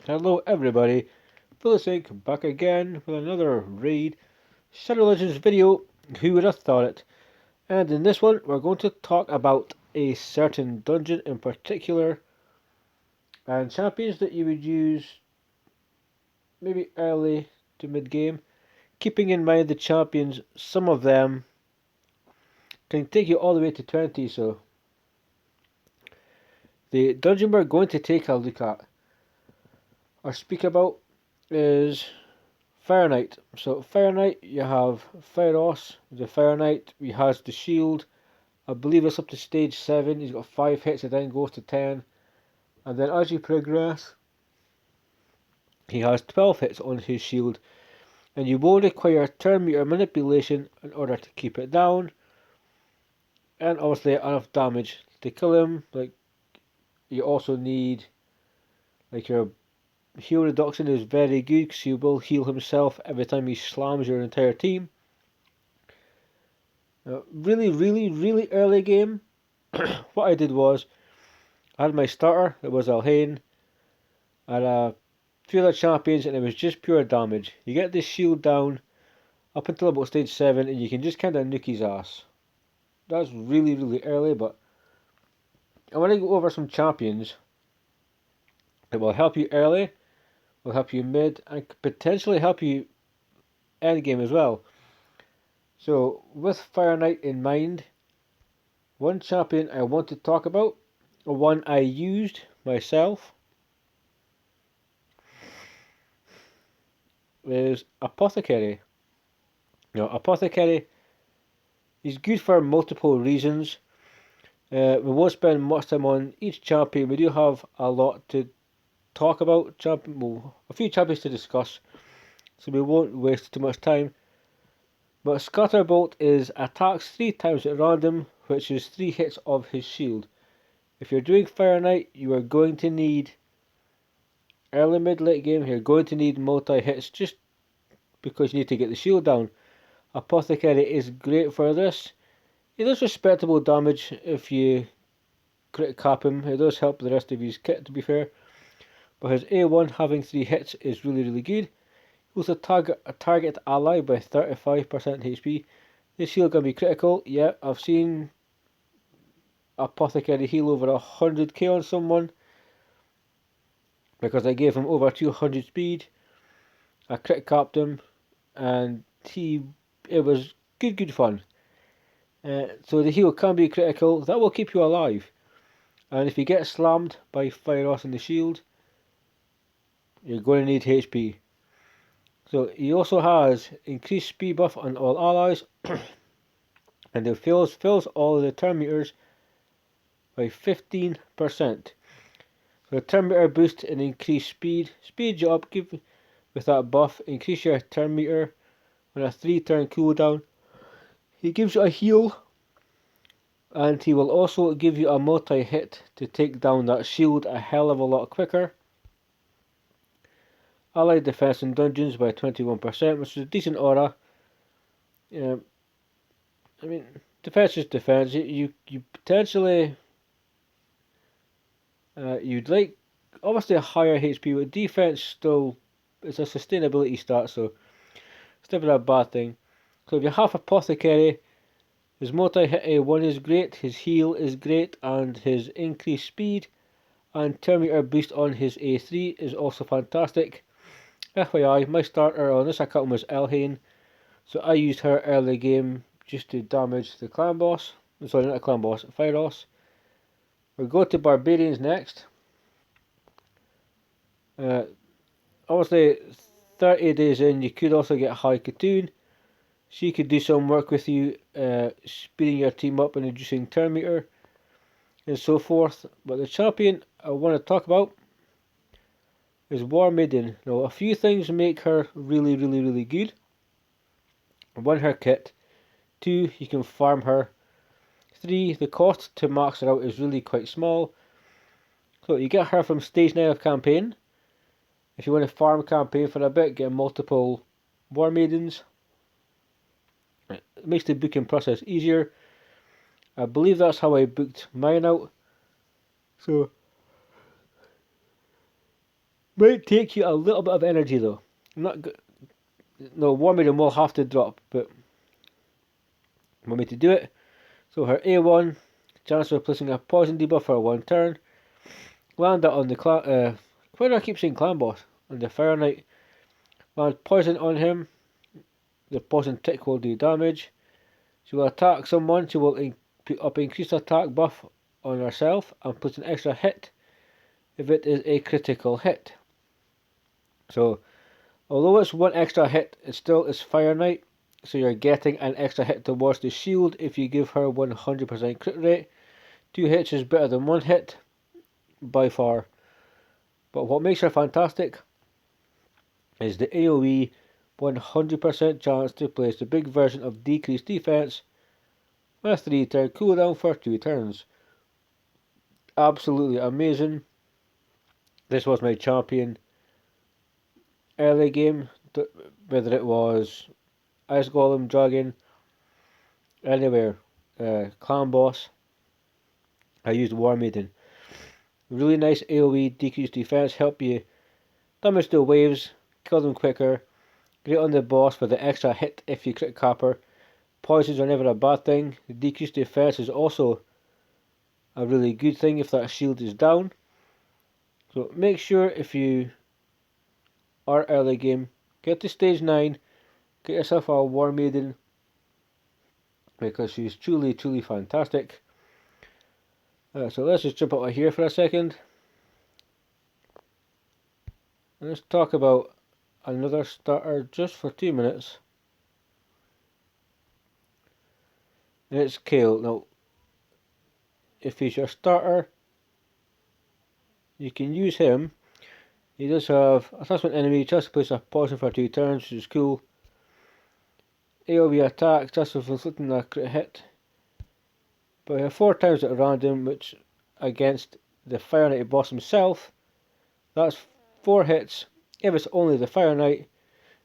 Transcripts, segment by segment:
Hello everybody, Vilisink back again with another raid Shadow Legends video. Who would have thought it? And in this one we're going to talk about a certain dungeon in particular and champions that you would use maybe early to mid game. Keeping in mind the champions, some of them can take you all the way to 20, so the dungeon we're going to take a look at or speak about is Fire Knight. So Fire Knight, you have Phyros, the Fire Knight. He has the shield. I believe it's up to stage 7. He's got 5 hits, and then goes to 10. And then as you progress, he has 12 hits on his shield. And you will require turn meter manipulation in order to keep it down. And obviously enough damage to kill him. Like, you also need, like, your heal reduction is very good because he will heal himself every time he slams your entire team. Really early game, what I did was, I had my starter, it was Alhain, I had a few other champions, and it was just pure damage. You get this shield down up until about stage 7, and you can just kind of nuke his ass. That's really early, but I want to go over some champions that will help you early, will help you mid, and potentially help you end game as well. So, with Fire Knight in mind, one champion I want to talk about, one I used myself, is Apothecary. Now, Apothecary is good for multiple reasons. We won't spend much time on each champion. We do have a lot to talk about, a few champions to discuss, so we won't waste too much time. But Scatterbolt is attacks 3 times at random, which is 3 hits of his shield. If you're doing Fire Knight, you are going to need early mid late game, you're going to need multi hits just because you need to get the shield down. Apothecary is great for this. He does respectable damage if you crit cap him. It does help the rest of his kit, to be fair. But his A1 having 3 hits is really good. He also target a target ally by 35% HP. This heal can be critical. Yeah, I've seen Apothecary heal over 100k on someone because I gave him over 200 speed. I crit capped him, and it was good fun. So the heal can be critical. That will keep you alive. And if you get slammed by Phyros in the shield, you're going to need HP. So he also has increased speed buff on all allies, and it fills all the turn meters by 15%. So the turn meter boost and increased speed. Speed you up, give with that buff, increase your turn meter on a 3-turn cooldown. He gives you a heal, and he will also give you a multi-hit to take down that shield a hell of a lot quicker. Allied defense in dungeons by 21%, which is a decent aura. I mean, defense is defense. You potentially you'd like obviously a higher HP, but defense still it's a sustainability stat, so it's never a bad thing. So if you have Apothecary, his multi-hit A1 is great, his heal is great, and his increased speed and turn meter boost on his A3 is also fantastic. FYI, my starter on this account was Elhain, so I used her early game just to damage the clan boss. Sorry, not a clan boss, Phyros. We'll go to Barbarians next. Obviously, 30 days in, you could also get High Katoon. She could do some work with you, speeding your team up and reducing turn meter and so forth. But the champion I want to talk about is Maiden. Now, a few things make her really good. 1, her kit. 2, you can farm her. 3, the cost to max her out is really quite small. So you get her from stage 9 of campaign. If you want to farm campaign for a bit, get multiple War Maidens. It makes the booking process easier. I believe that's how I booked mine out. So Might take you a little bit of energy though. No, War Maiden will have to drop, but want me to do it. So her A1, chance of placing a poison debuff for 1 turn. Land that on the clan. Why do I keep saying clan boss? On the Fire Knight. Land poison on him. The poison tick will do damage. She will attack someone. She will put up increased attack buff on herself and put an extra hit if it is a critical hit. So, although it's 1 extra hit, it still is Fire Knight. So you're getting an extra hit towards the shield if you give her 100% crit rate. 2 hits is better than 1 hit, by far. But what makes her fantastic is the AoE 100% chance to place the big version of decreased defense with 3 turn cooldown for 2 turns. Absolutely amazing. This was my champion early game, whether it was Ice Golem, Dragon, anywhere, Clan Boss. I used War Maiden. Really nice AoE, decreased defense, help you damage the waves, kill them quicker. Great on the boss for the extra hit if you crit cap her. Poisons are never a bad thing. The decreased defense is also a really good thing if that shield is down. So make sure if you are early game, get to stage 9, get yourself a War Maiden, because she's truly, truly fantastic. So let's just jump out of here for a second. Let's talk about another starter just for 2 minutes. And it's Kale. Now, if he's your starter, you can use him. He does have attachment enemy, chance to place a poison for 2 turns, which is cool. AoE attack, chance of inflicting a crit hit. But we have 4 times at random, which against the Fire Knight boss himself, that's 4 hits. If it's only the Fire Knight,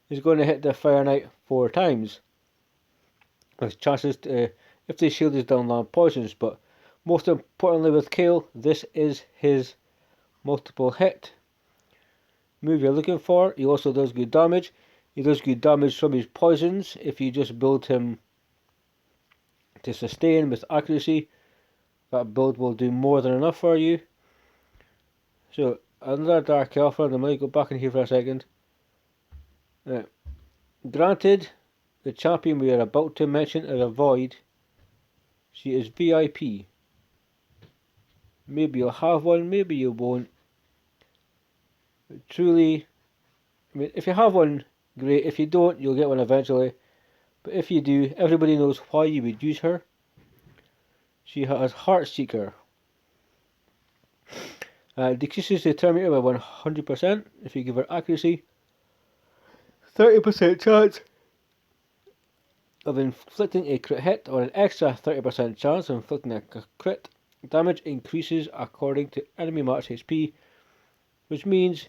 he's going to hit the Fire Knight 4 times. With chances to, if the shield is down, land poisons. But most importantly with Kale, this is his multiple hit move you're looking for. He also does good damage. He does good damage from his poisons if you just build him to sustain with accuracy. That build will do more than enough for you. So another Dark Elf, and I'm going to go back in here for a second. Now, granted, the champion we are about to mention is a Void. She is VIP. Maybe you'll have one, maybe you won't. But truly, I mean, if you have one, great. If you don't, you'll get one eventually. But if you do, everybody knows why you would use her. She has Heartseeker. Decreases the turn meter by 100% if you give her accuracy. 30% chance of inflicting a crit hit, or an extra 30% chance of inflicting a crit. Damage increases according to enemy max HP, which means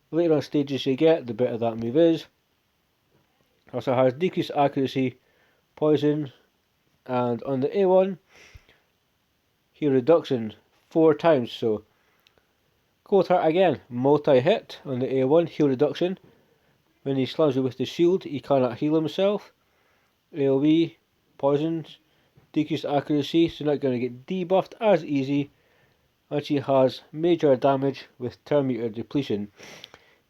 the later on stages you get, the better that move is. Also has decreased accuracy, poison, and on the A1, heal reduction 4 times. So Cold Heart again, multi-hit on the A1, heal reduction. When he slams you with the shield, he cannot heal himself. AoE, poisons, decreased accuracy, so not going to get debuffed as easy. And she has major damage with turn meter depletion.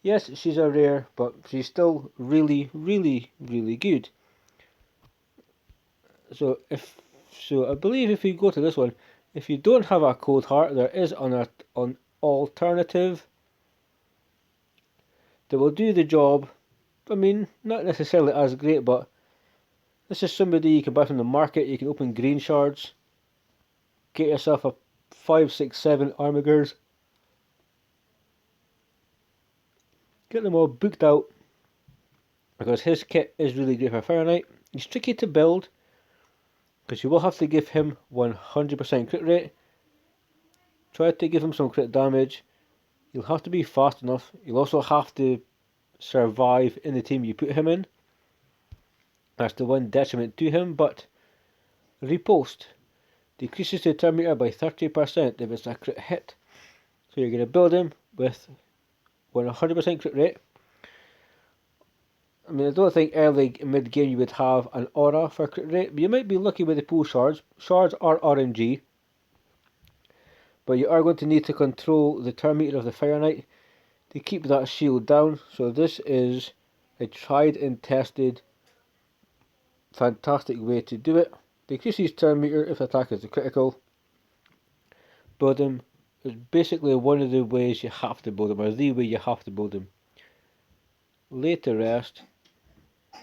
Yes, she's a rare, but she's still really, really, really good. So I believe if you go to this one, if you don't have a Cold Heart, there is an alternative that will do the job. I mean, not necessarily as great, but this is somebody you can buy from the market. You can open green shards, get yourself a 5, 6, 7 armigers, get them all booked out, because his kit is really great for Fire Knight. He's tricky to build, because you will have to give him 100% crit rate. Try to give him some crit damage. You'll have to be fast enough. You'll also have to survive in the team you put him in. That's the one detriment to him, but Repost decreases the turn meter by 30% if it's a crit hit. So you're going to build him with 100% crit rate. I mean, I don't think early mid-game you would have an aura for crit rate, but you might be lucky with the pool shards. Shards are RNG, but you are going to need to control the turn meter of the Fire Knight to keep that shield down. So this is a tried and tested fantastic way to do it. Decreases turn meter if attack is critical. Build him is basically one of the ways you have to build him, or the way you have to build him. Lay to rest.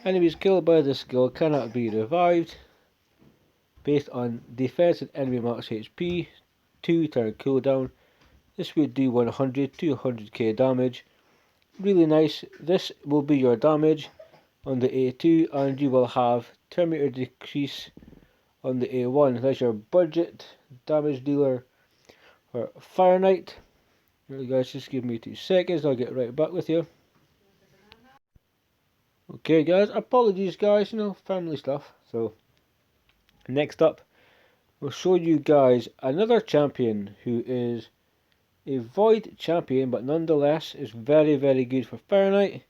Enemies killed by this skill cannot be revived. Based on defense and enemy max HP, 2 turn cooldown. This would do 100 to 100k damage. Really nice. This will be your damage on the A2, and you will have turn meter decrease on the A1. That's your budget damage dealer for Fire Knight. You guys, just give me 2 seconds, I'll get right back with you. Okay guys, apologies guys, family stuff. So next up, we'll show you guys another champion who is a void champion, but nonetheless is very, very good for Fire Knight.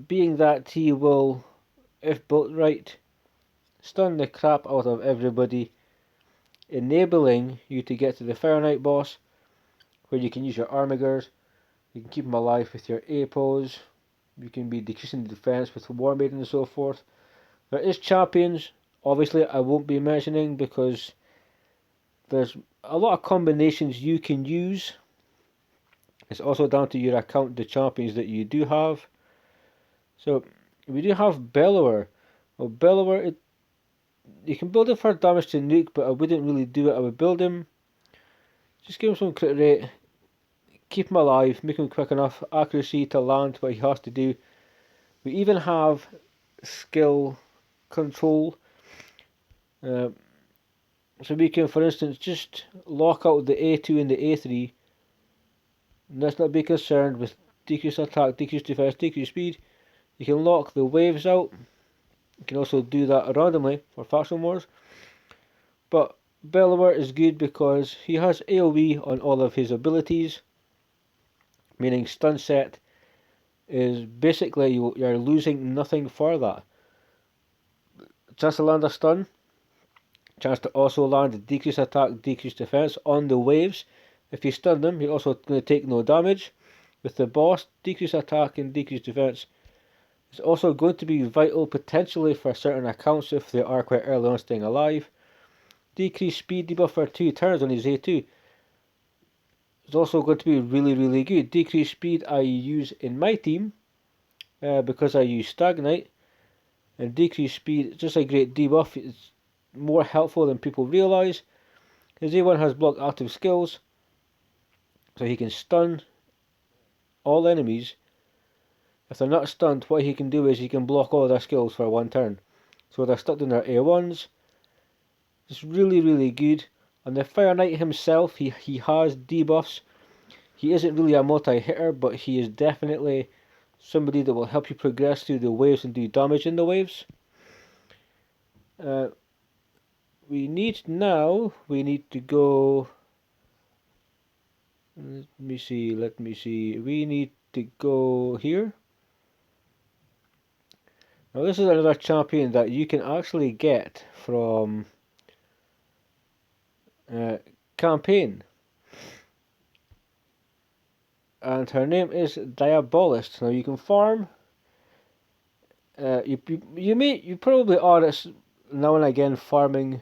Being that he will, if built right, stun the crap out of everybody, enabling you to get to the Fire Knight boss, where you can use your Armigers, you can keep him alive with your Apos, you can be decreasing the defense with War Maiden and so forth. There is champions, obviously I won't be mentioning because there's a lot of combinations you can use. It's also down to your account, the champions that you do have. So we do have Bellower. Well, Bellower, you can build it for damage to nuke, but I wouldn't really do it. I would build him, just give him some crit rate, keep him alive, make him quick enough, accuracy to land what he has to do. We even have skill control. So we can, for instance, just lock out the A2 and the A3. Let's not be concerned with decreased attack, decreased defense, decreased speed. You can lock the waves out. You can also do that randomly for faction wars. But Bellower is good because he has AoE on all of his abilities, meaning stun set is basically you're losing nothing for that. Chance to land a stun, chance to also land a decreased attack, decreased defense on the waves. If you stun them, you're also going to take no damage. With the boss, decreased attack and decreased defense. It's also going to be vital potentially for certain accounts if they are quite early on staying alive. Decreased speed debuff for 2 turns on his A2. It's also going to be really, really good. Decreased speed I use in my team because I use Stag Knight. And decreased speed is just a great debuff. It's more helpful than people realise. His A1 has block active skills, so he can stun all enemies. If they're not stunned, what he can do is he can block all their skills for 1 turn. So they're stuck in their A1s. It's really, really good. And the Fire Knight himself, he has debuffs. He isn't really a multi-hitter, but he is definitely somebody that will help you progress through the waves and do damage in the waves. We need to go... Let me see. We need to go here. Now this is another champion that you can actually get from campaign, and her name is Diabolist. Now you can farm. You probably are now and again farming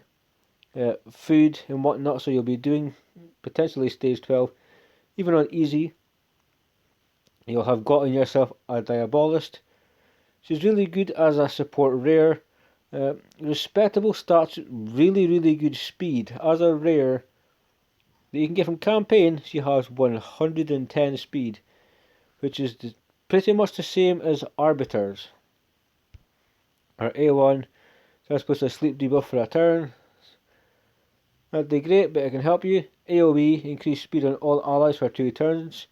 food and whatnot, so you'll be doing potentially stage 12, even on easy. You'll have gotten yourself a Diabolist. She's really good as a support rare. Respectable stats, really, really good speed. As a rare that you can get from campaign, she has 110 speed, which is pretty much the same as Arbiters. Her A1, so that's supposed to sleep debuff for a turn. That'd be great, but it can help you. AoE, increase speed on all allies for 2 turns.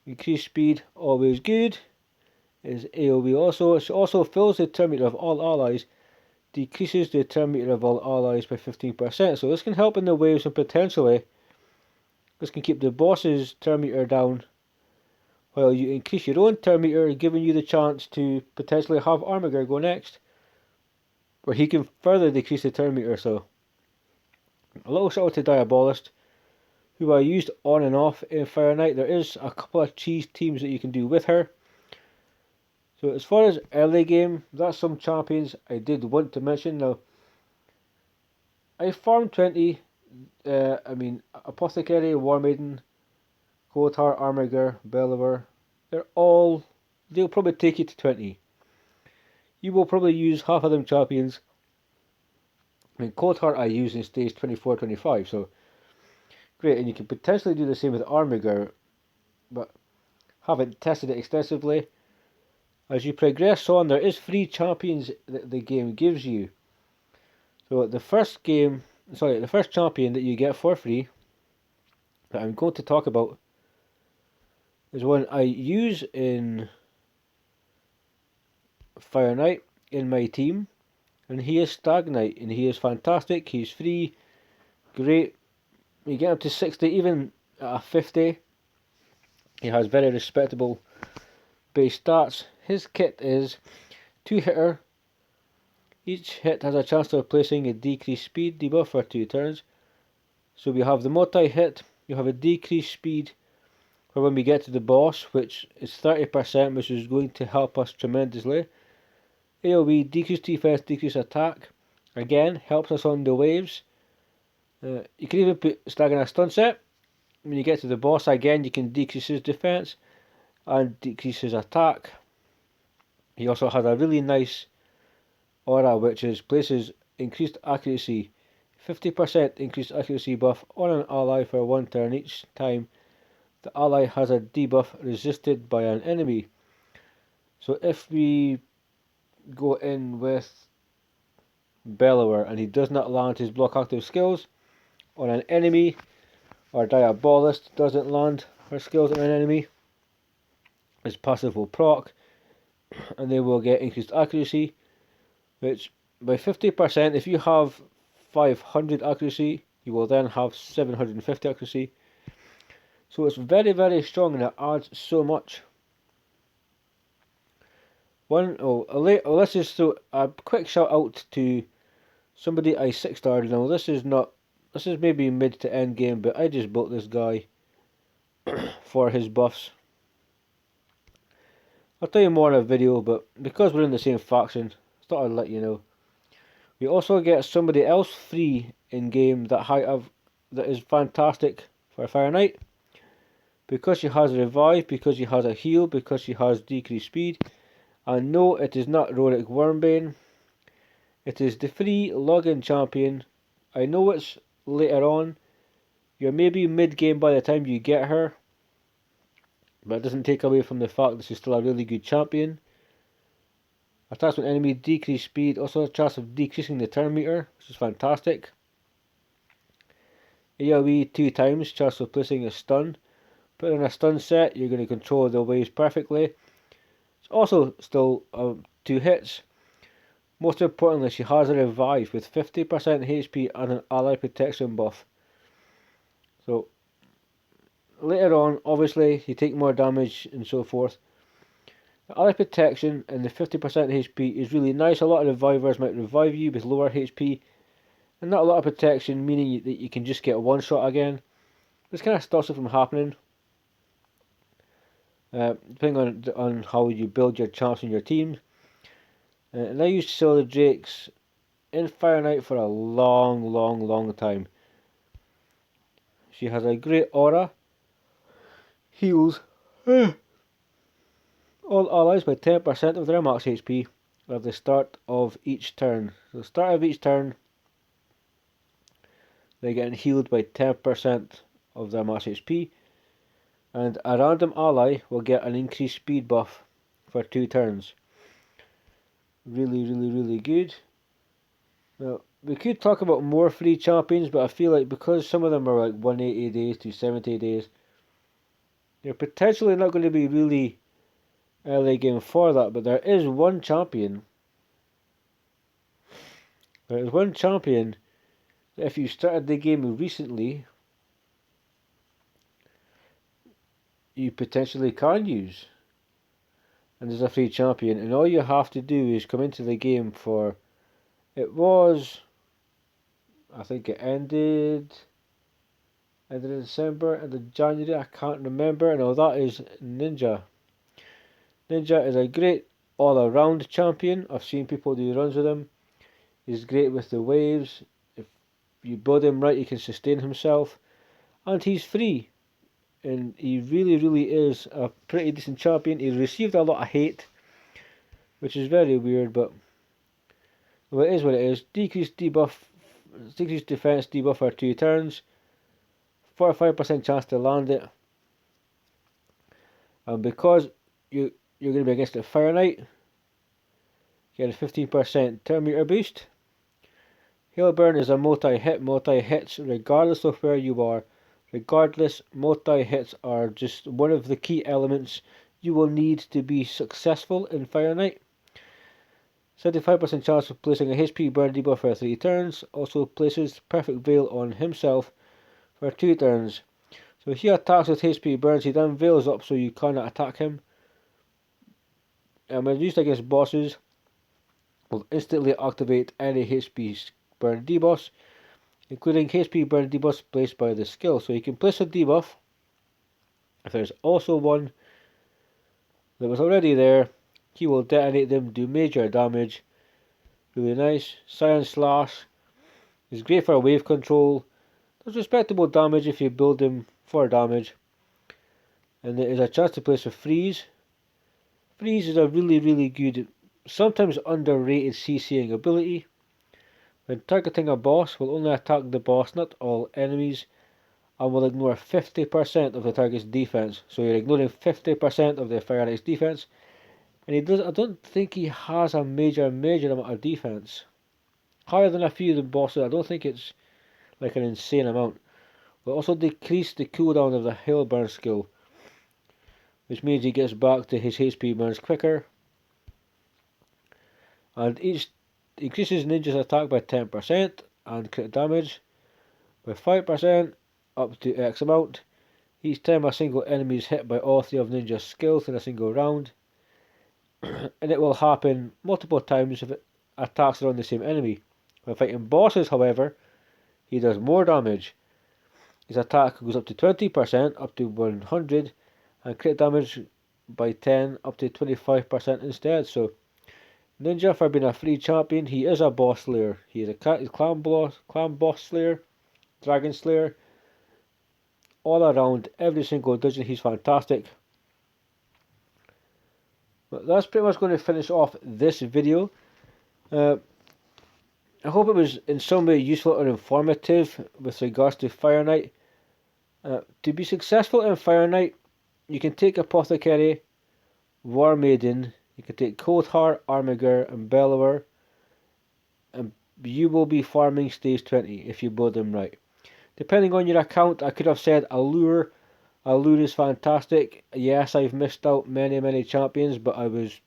Increased speed, always good. Is AoE also. It also fills the turn meter of all allies, decreases the turn meter of all allies by 15%. So this can help in the waves and potentially This can keep the boss's turn meter down while you increase your own turn meter, giving you the chance to potentially have Armiger go next, where he can further decrease the turn meter. So a little shout out to Diabolist, who I used on and off in Fire Knight. There is a couple of cheese teams that you can do with her. So as far as early game, that's some champions I did want to mention. Now, I farmed 20, Apothecary, War Maiden, Cold Heart, Armiger, Believer, they'll probably take you to 20. You will probably use half of them champions. Cold Heart I use in stage 24, 25, so great, and you can potentially do the same with Armiger, but haven't tested it extensively. As you progress on, there is free champions that the game gives you. So the first champion that you get for free that I'm going to talk about is one I use in Fire Knight in my team, and he is Stag Knight, and he is fantastic. He's free, great. You get up to 60, even at a 50. He has very respectable base stats. His kit is 2-hitter. Each hit has a chance of placing a decreased speed debuff for 2 turns. So we have the multi-hit, you have a decreased speed for when we get to the boss, which is 30%, which is going to help us tremendously. AoE, decreased defense, decreased attack. Again, helps us on the waves. You can even put Stag in a stun set. When you get to the boss, again, you can decrease his defense and decrease his attack. He also has a really nice aura, which is places increased accuracy, 50% increased accuracy buff on an ally for 1 turn each time the ally has a debuff resisted by an enemy. So if we go in with Bellower and he does not land his block active skills on an enemy, or Diabolist doesn't land her skills on an enemy, his passive will proc and they will get increased accuracy, which by 50%, if you have 500 accuracy, you will then have 750 accuracy. So it's very, very strong, and it adds so much. This is so a quick shout out to somebody I 6-starred. Now this is maybe mid to end game, but I just built this guy for his buffs. I'll tell you more in a video, but because we're in the same faction, I thought I'd let you know. We also get somebody else free in game that is fantastic for Fire Knight. Because she has revive, because she has a heal, because she has decreased speed. And no, it is not Roric Wormbane. It is the free login champion. I know it's later on. You're maybe mid-game by the time you get her. But it doesn't take away from the fact that she's still a really good champion. Attacks when enemy, decreased speed. Also a chance of decreasing the turn meter, which is fantastic. AoE 2 times, chance of placing a stun. Put in a stun set, you're going to control the waves perfectly. It's also still 2 hits. Most importantly, she has a revive with 50% HP and an ally protection buff. So later on, obviously, you take more damage and so forth. The ally protection and the 50% HP is really nice. A lot of revivers might revive you with lower HP, and not a lot of protection, meaning that you can just get one shot again. This kind of stops it from happening. Depending on how you build your champs in your team. And I used Silver Drakes in Fire Knight for a long time. She has a great aura. Heals all allies by 10% of their max HP at the start of each turn. So the start of each turn, they're getting healed by 10% of their max HP. And a random ally will get an increased speed buff for 2 turns. Really good. Now, we could talk about more free champions, but I feel like because some of them are like 180 days to 70 days, they're potentially not going to be really early game for that. But there is one champion. There is one champion that if you started the game recently, you potentially can use. And there's a free champion, and all you have to do is come into the game for, it was, I think it ended in December, end of January, I can't remember. No, that is Ninja. Ninja is a great all-around champion. I've seen people do runs with him. He's great with the waves. If you build him right, he can sustain himself. And he's free. And he really is a pretty decent champion. He's received a lot of hate, which is very weird, but well, it is what it is. Decreased defense debuff for 2 turns. 45% chance to land it. And because you're going to be against a Fire Knight, you get a 15% turn meter boost. Hailburn is a multi-hit, multi-hits regardless of where you are. Regardless, multi-hits are just one of the key elements you will need to be successful in Fire Knight. 75% chance of placing a HP burn debuff for 3 turns. Also places Perfect Veil on himself for 2 turns. So if he attacks with HP burns, he then veils up so you cannot attack him. And when used against bosses, will instantly activate any HP burn debuffs, including HP burn debuffs placed by the skill. So you can place a debuff if there's also one that was already there. He will detonate them, do major damage. Really nice. Scion Slash is great for wave control. Does respectable damage if you build him for damage. And there is a chance to place a Freeze. Freeze is a really good, sometimes underrated CCing ability. When targeting a boss, will only attack the boss, not all enemies, and will ignore 50% of the target's defense. So you're ignoring 50% of the Fire Knight's defense. And he does. I don't think he has a major amount of defense. Higher than a few of the bosses. I don't think it's like an insane amount. Will also decrease the cooldown of the Hailburn skill, which means he gets back to his HP burns quicker. And each increases Ninja's attack by 10% and crit damage by 5% up to X amount. Each time a single enemy is hit by all 3 of Ninja's skills in a single round. And it will happen multiple times if it attacks around the same enemy. When fighting bosses, however, he does more damage. His attack goes up to 20%, up to 100, and crit damage by 10, up to 25% instead. So, Ninja, for being a free champion, he is a boss slayer. He is a clan boss slayer, dragon slayer. All around, every single dungeon, he's fantastic. But that's pretty much going to finish off this video. I hope it was in some way useful or informative with regards to Fire Knight. To be successful in Fire Knight, you can take Apothecary, War Maiden, you can take Coldheart, Armiger, and Bellower, and you will be farming stage 20 if you build them right. Depending on your account, I could have said Allure. Allure is fantastic. Yes, I've missed out many champions, but I was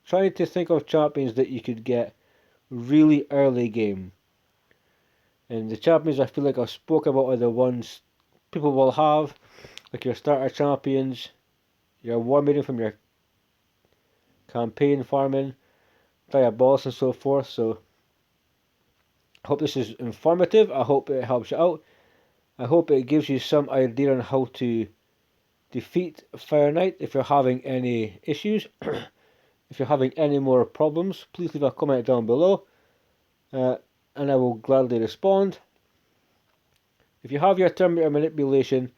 trying to think of champions that you could get really early game. And the champions I feel like I've spoke about are the ones people will have, like your starter champions, your War Maiden from your campaign farming, Diabolist and so forth. So I hope this is informative. I hope it helps you out. I hope it gives you some idea on how to defeat Fire Knight. If you're having any issues, if you're having any more problems, please leave a comment down below, and I will gladly respond. If you have your turn meter manipulation,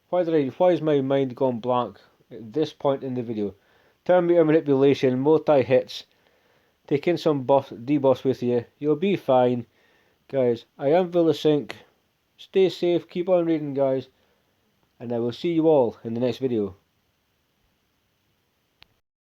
why is my mind gone blank at this point in the video? Turn meter manipulation, multi-hits, take in some debuffs with you, you'll be fine. Guys, I am Vilisink. Stay safe, keep on reading guys, and I will see you all in the next video.